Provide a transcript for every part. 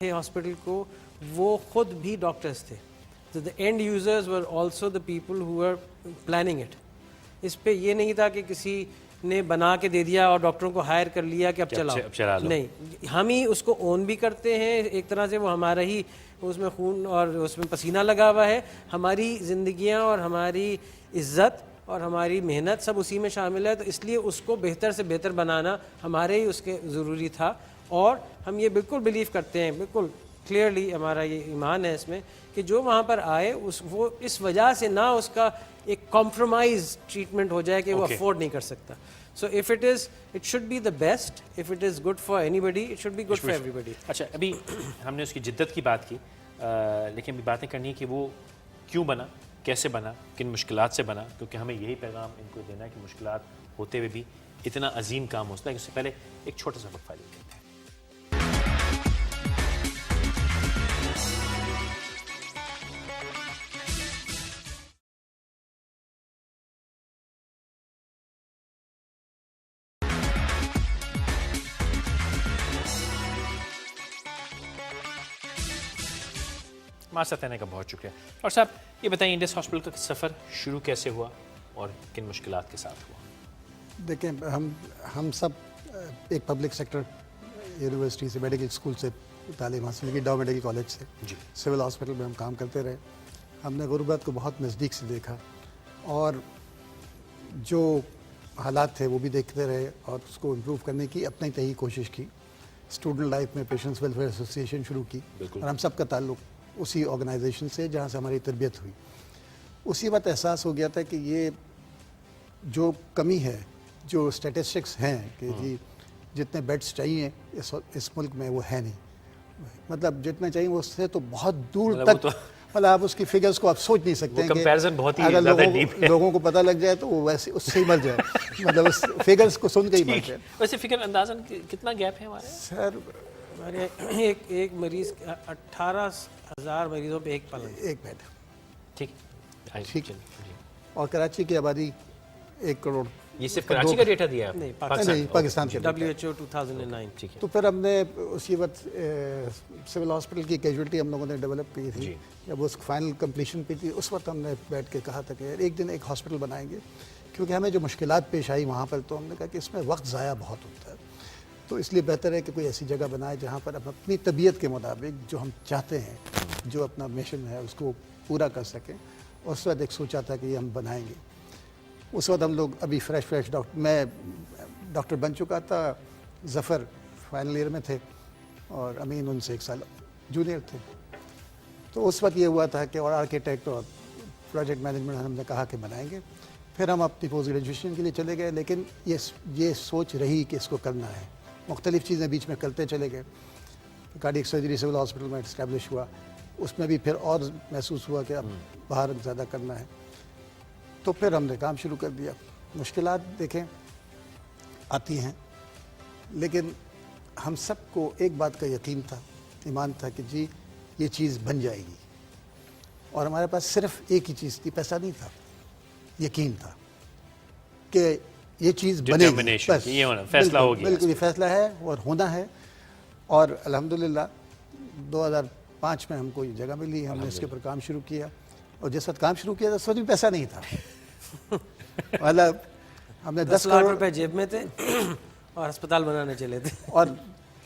Hospital کو وہ خود بھی ڈاکٹرز تھے. the end users were also the people who were planning it. اس پہ یہ نہیں تھا کہ کسی نے بنا کے دے دیا اور ڈاکٹروں کو ہائر کر لیا کہ اب چلاؤ, نہیں, ہم ہی اس کو اون بھی کرتے ہیں ایک طرح سے, وہ ہمارا ہی اس میں خون اور اس میں پسینہ لگا ہوا ہے, ہماری زندگیاں اور ہماری عزت اور ہماری محنت سب اسی میں شامل ہے, تو اس لیے اس کو بہتر سے بہتر بنانا ہمارے ہی اس کے ضروری تھا. اور ہم یہ بالکل بلیو کرتے ہیں, بالکل کلیئرلی ہمارا یہ ایمان ہے اس میں کہ جو وہاں پر آئے وہ اس وجہ سے نہ اس کا ایک کمپرومائز ٹریٹمنٹ ہو جائے کہ وہ افورڈ نہیں کر سکتا. So if it is it should be the best, if it is good for anybody it should be good for everybody. اچھا, ابھی ہم نے اس کی جدت کی بات کی, لیکن ابھی باتیں کرنی ہے کہ وہ کیوں بنا, کیسے بنا, کن مشکلات سے بنا, کیونکہ ہمیں یہی پیغام ان کو دینا ہے کہ مشکلات ہوتے ہوئے بھی اتنا عظیم کام ہوتا ہے. اس سے پہلے ایک چھوٹا سا وقفہ لیتے ہیں. ہمارے ساتھ رہنے کا بہت شکریہ. اور صاحب یہ بتائیں, انڈس ہاسپٹل کا سفر شروع کیسے ہوا اور کن مشکلات کے ساتھ ہوا؟ دیکھیں, ہم سب ایک پبلک سیکٹر یونیورسٹی سے, میڈیکل اسکول سے تعلیم حاصل کی, ڈاؤ میڈیکل کالج سے. جی. سول ہاسپٹل میں ہم کام کرتے رہے. ہم نے غربت کو بہت نزدیک سے دیکھا اور جو حالات تھے وہ بھی دیکھتے رہے اور اس کو امپروو کرنے کی اپنی تہی کوشش کی. اسٹوڈنٹ لائف میں پیشنٹس ویلفیئر ایسوسی ایشن شروع کی, اور ہم سب کا تعلق اسی آرگنائزیشن سے جہاں سے ہماری تربیت ہوئی. اسی وقت احساس ہو گیا تھا کہ یہ جو کمی ہے, جو اسٹیٹسٹکس ہیں کہ جی جتنے بیڈس چاہیے اس ملک میں وہ ہے نہیں, مطلب جتنے چاہیے اس سے تو بہت دور تک, مطلب آپ اس کی فگرز کو آپ سوچ نہیں سکتے ہیں کہ اگر لوگوں کو پتہ لگ جائے تو وہ ویسے اس سے ہی مر جائے, مطلب اس فگرز کو سن کے ہی مر جائے. ویسے فگر اندازاً کتنا گیپ ہے ہمارے سر؟ ہمارے ایک مریض 18,000 مریضوں پہ ایک پلنگ, ایک بیڈ. ٹھیک. اور کراچی کی آبادی 1 کروڑ. یہ صرف کراچی کا ڈیٹا دیا ہے؟ نہیں, پاکستان کے. WHO 2009. تو پھر ہم نے اسی وقت سول ہاسپٹل کی کیجولٹی ہم لوگوں نے ڈیولپ کی تھی. جب اس فائنل کمپلیشن پہ تھی اس وقت ہم نے بیٹھ کے کہا تھا کہ ایک دن ایک ہاسپٹل بنائیں گے, کیونکہ ہمیں جو مشکلات پیش آئی وہاں پر, تو ہم نے کہا کہ اس میں وقت ضائع بہت ہوتا ہے, تو اس لیے بہتر ہے کہ کوئی ایسی جگہ بنائے جہاں پر ہم اپنی طبیعت کے مطابق جو ہم چاہتے ہیں, جو اپنا مشن ہے اس کو پورا کر سکیں. اس وقت ایک سوچا تھا کہ یہ ہم بنائیں گے. اس وقت ہم لوگ ابھی فریش ڈاکٹر, میں ڈاکٹر بن چکا تھا, ظفر فائنل ایئر میں تھے اور امین ان سے 1 سال جونیئر تھے. تو اس وقت یہ ہوا تھا کہ اور آرکیٹیکٹ اور پروجیکٹ مینجمنٹ ہم نے کہا کہ بنائیں گے. پھر ہم اپنی پوسٹ گریجویشن کے لیے چلے گئے, لیکن یہ سوچ رہی کہ اس کو کرنا ہے. مختلف چیزیں بیچ میں کرتے چلے گئے. کارڈیک سرجری سول ہاسپٹل میں اسٹیبلش ہوا, اس میں بھی پھر اور محسوس ہوا کہ اب باہر زیادہ کرنا ہے, تو پھر ہم نے کام شروع کر دیا. مشکلات دیکھیں آتی ہیں, لیکن ہم سب کو ایک بات کا یقین تھا, ایمان تھا کہ جی یہ چیز بن جائے گی. اور ہمارے پاس صرف ایک ہی چیز تھی, پیسہ نہیں تھا, یقین تھا کہ یہ چیز بنے گی. فیصلہ ہو گیا, بالکل یہ فیصلہ ہے اور ہونا ہے. اور الحمدللہ 2005 میں ہم کو یہ جگہ ملی, ہم نے اس کے اوپر کام شروع کیا. اور جس وقت کام شروع کیا تو اس وقت بھی پیسہ نہیں تھا, مطلب ہم نے 10 لاکھ روپے جیب میں تھے اور ہسپتال بنانے چلے تھے. اور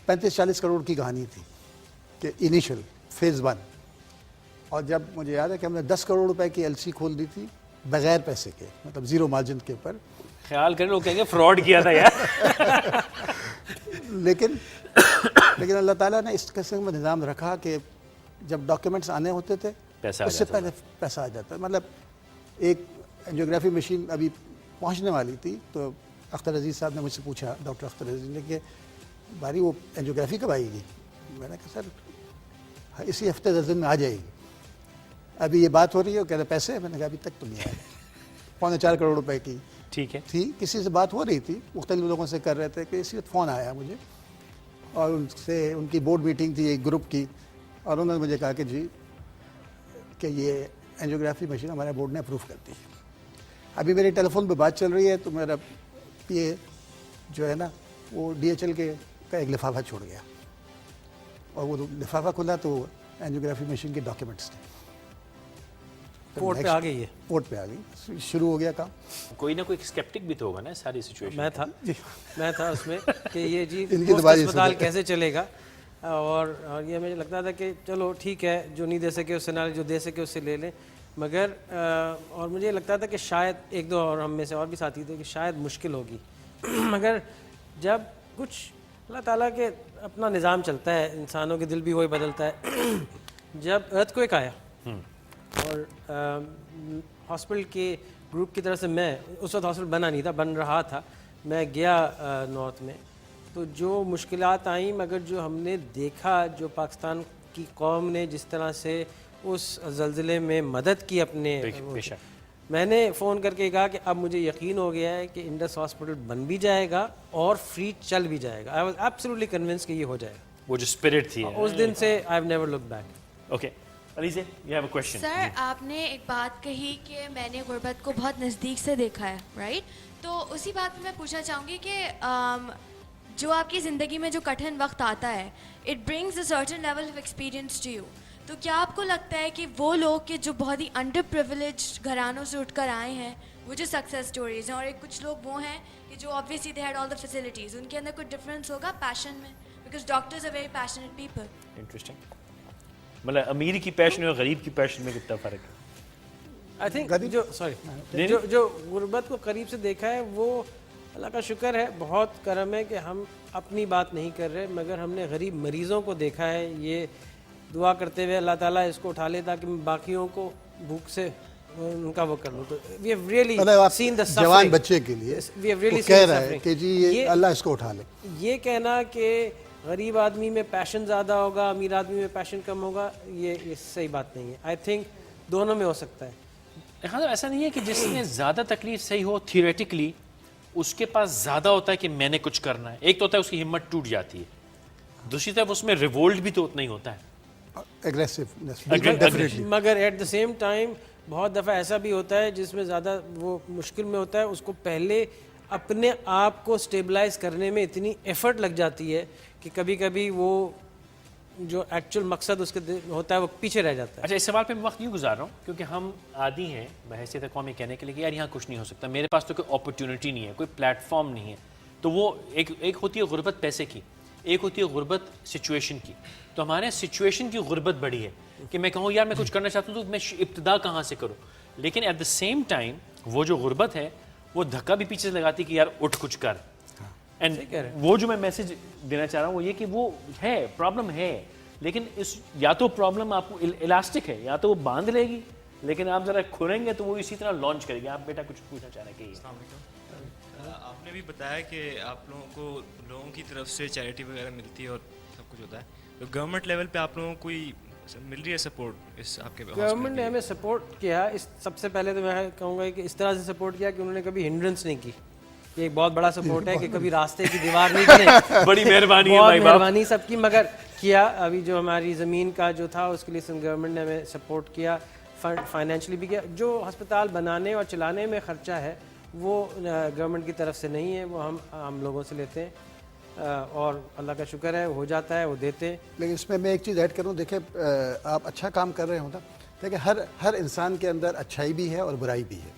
35-40 کروڑ کی کہانی تھی کہ انیشل فیز 1. اور جب مجھے یاد ہے کہ ہم نے 10 کروڑ روپے کی LC کھول دی تھی بغیر پیسے کے, مطلب زیرو مارجن کے اوپر. خیال کریں لوگ کہیں گے فراڈ کیا تھا یار. لیکن اللہ تعالیٰ نے اس قسم کا نظام رکھا کہ جب ڈاکیومنٹس آنے ہوتے تھے اس سے پہلے پیسہ آ جاتا ہے. مطلب ایک انجیوگرافی مشین ابھی پہنچنے والی تھی, تو اختر عزیز صاحب نے مجھ سے پوچھا, ڈاکٹر اختر عزیز نے, کہ بھاری وہ انجیوگرافی کب آئے گی؟ میں نے کہا سر اسی ہفتے 10 دن میں آ جائے گی. ابھی یہ بات ہو رہی ہے, وہ کہہ رہے پیسے, میں نے کہا ابھی تک تو نہیں آیا. 4.25 کروڑ روپے کی ٹھیک ہے تھی. کسی سے بات ہو رہی تھی, مختلف لوگوں سے کر رہے تھے, کہ اسی وقت فون آیا مجھے, اور ان سے ان کی بورڈ میٹنگ تھی ایک گروپ کی, اور انہوں نے مجھے کہا کہ جی کہ یہ انجیوگرافی مشین ہمارے بورڈ نے اپروو کر دی. ابھی میری ٹیلی فون پہ بات چل رہی ہے تو میرا PA جو ہے نا وہ DHL کا ایک لفافہ چھوڑ گیا. اور وہ لفافہ کھلا تو اینجیوگرافی مشین کے ڈاکیومنٹس تھے. پورٹ پہ آ گئی ہے. پورٹ پہ آ گئی, شروع ہو گیا کام. کوئی نہ کوئی اسکیپٹک بھی تو ہوگا نا ساری سچویشن. میں تھا اس میں کہ یہ جی ان کی پوسٹ دوائی اسپتال کیسے چلے گا, اور یہ مجھے لگتا تھا کہ چلو ٹھیک ہے, جو نہیں دے سکے اس سے نہ, جو دے سکے اس سے لے لیں. مگر اور مجھے لگتا تھا کہ شاید ایک دو اور ہم میں سے اور بھی ساتھی تھے کہ شاید مشکل ہوگی. مگر جب کچھ اللہ تعالیٰ کے اپنا نظام چلتا ہے, انسانوں کے دل بھی وہی بدلتا ہے. جب ارتھکویک آیا اور ہاسپٹل کے گروپ کی طرف سے, میں اس وقت ہاسپٹل بنا نہیں تھا, بن رہا تھا, میں گیا نارتھ میں, تو جو مشکلات آئیں مگر جو ہم نے دیکھا, جو پاکستان کی قوم نے جس طرح سے اس زلزلے میں مدد کی اپنے, میں نے فون کر کے کہا کہ اب مجھے یقین ہو گیا ہے کہ انڈس ہاسپٹل بن بھی جائے گا اور فری چل بھی جائے گا. آئی واز ایبسلیوٹلی کنونس کہ یہ ہو جائے گا. وہ جو اسپرٹ تھی اس دن سے I have never look back. Okay Aliza, you have a question. Sir آپ نے ایک بات کہی کہ میں نے غربت کو بہت نزدیک سے دیکھا ہے, رائٹ؟ تو اسی بات میں پوچھنا چاہوں گی کہ جو آپ کی زندگی میں جو کٹھن وقت آتا ہے, it brings a certain level of experience to you. تو کیا آپ کو لگتا ہے کہ وہ لوگ کہ جو بہت ہی انڈر پریویلیجڈ گھرانوں سے اٹھ کر آئے ہیں, وہ جو سکسیس سٹوریز ہیں, اور ایک کچھ لوگ وہ ہیں کہ جو obviously they had all the facilities, ان کے اندر کوئی ڈفرینس ہوگا پیشن میں؟ Because doctors are very passionate people. Interesting. مطلب امیر کی پیشن اور غریب کی پیشن میں کتنا فرق ہے؟ آئی تھنک جو غربت کو قریب سے دیکھا ہے وہ اللہ کا شکر ہے, بہت کرم ہے کہ ہم اپنی بات نہیں کر رہے, مگر ہم نے غریب مریضوں کو دیکھا ہے. یہ دعا کرتے ہوئے اللہ تعالیٰ اس کو اٹھا لے تاکہ میں باقیوں کو بھوک سے ان کا وہ کر لوں. تو we have really seen the suffering. جوان بچے کے لیے وی ہیو ریئلی کہہ رہا ہے کہ جی یہ اللہ اس کو اٹھا لے. یہ کہنا کہ غریب آدمی میں پیشن زیادہ ہوگا, امیر آدمی میں پیشن کم ہوگا, یہ صحیح بات نہیں ہے. آئی تھنک دونوں میں ہو سکتا ہے. ہاں, ایسا نہیں ہے کہ جس میں زیادہ تکلیف صحیح ہو تھیوریٹیکلی اس کے پاس زیادہ ہوتا ہے کہ میں نے کچھ کرنا ہے. ایک تو ہوتا ہے اس کی ہمت ٹوٹ جاتی ہے, دوسری طرف اس میں ریوولٹ بھی تو اتنا ہی ہوتا ہے, مگر ایٹ دا سیم ٹائم بہت دفعہ ایسا بھی ہوتا ہے جس میں زیادہ وہ مشکل میں ہوتا ہے, اس کو پہلے اپنے آپ کو سٹیبلائز کرنے میں اتنی ایفرٹ لگ جاتی ہے کہ کبھی کبھی وہ جو ایکچوئل مقصد اس کے ہوتا ہے وہ پیچھے رہ جاتا ہے. اچھا, اس سوال پہ میں وقت یوں گزار رہا ہوں کیونکہ ہم عادی ہیں بحیثیت قوم یہ کہنے کے لیے کہ یار یہاں کچھ نہیں ہو سکتا, میرے پاس تو کوئی اپرچونٹی نہیں ہے, کوئی پلیٹ فارم نہیں ہے. تو وہ ایک ہوتی ہے غربت پیسے کی, ایک ہوتی ہے غربت سچویشن کی. تو ہمارے سچویشن کی غربت بڑی ہے کہ میں کہوں یار میں کچھ کرنا چاہتا ہوں تو میں ابتدا کہاں سے کروں. لیکن ایٹ دا سیم ٹائم وہ جو غربت ہے وہ دھکا بھی پیچھے سے لگاتی کہ یار اٹھ کچھ کر. اینڈ وہ جو میں میسج دینا چاہ رہا ہوں وہ یہ کہ وہ ہے, پرابلم ہے, لیکن اس یا تو پرابلم آپ کو الاسٹک ہے یا تو وہ باندھ لے گی, لیکن آپ ذرا کھلیں گے تو وہ اسی طرح لانچ کرے گی. آپ بیٹا کچھ پوچھنا چاہ رہے ہیں کہ السلام علیکم. آپ نے بھی بتایا کہ آپ لوگوں کو لوگوں کی طرف سے چیریٹی وغیرہ ملتی ہے اور سب کچھ ہوتا ہے, تو گورنمنٹ لیول پہ آپ لوگوں کو کوئی مل رہی ہے سپورٹ اس آپ کے؟ گورنمنٹ نے ہمیں سپورٹ کیا. سب سے پہلے تو میں کہوں گا کہ اس طرح سے سپورٹ کیا کہ انہوں نے کبھی ہنڈرنس نہیں کی. یہ ایک بہت بڑا سپورٹ ہے کہ کبھی راستے کی دیوار نہیں بنے. بڑی مہربانی ہے, بہت مہربانی سب کی. مگر کیا ابھی جو ہماری زمین کا جو تھا اس کے لیے گورنمنٹ نے ہمیں سپورٹ کیا, فائنینشلی بھی کیا. جو ہسپتال بنانے اور چلانے میں خرچہ ہے وہ گورنمنٹ کی طرف سے نہیں ہے, وہ ہم لوگوں سے لیتے ہیں, اور اللہ کا شکر ہے ہو جاتا ہے, وہ دیتے ہیں. لیکن اس میں ایک چیز ایڈ کروں, دیکھیں آپ اچھا کام کر رہے ہوتا, دیکھیں ہر انسان کے اندر اچھائی بھی ہے اور برائی بھی ہے.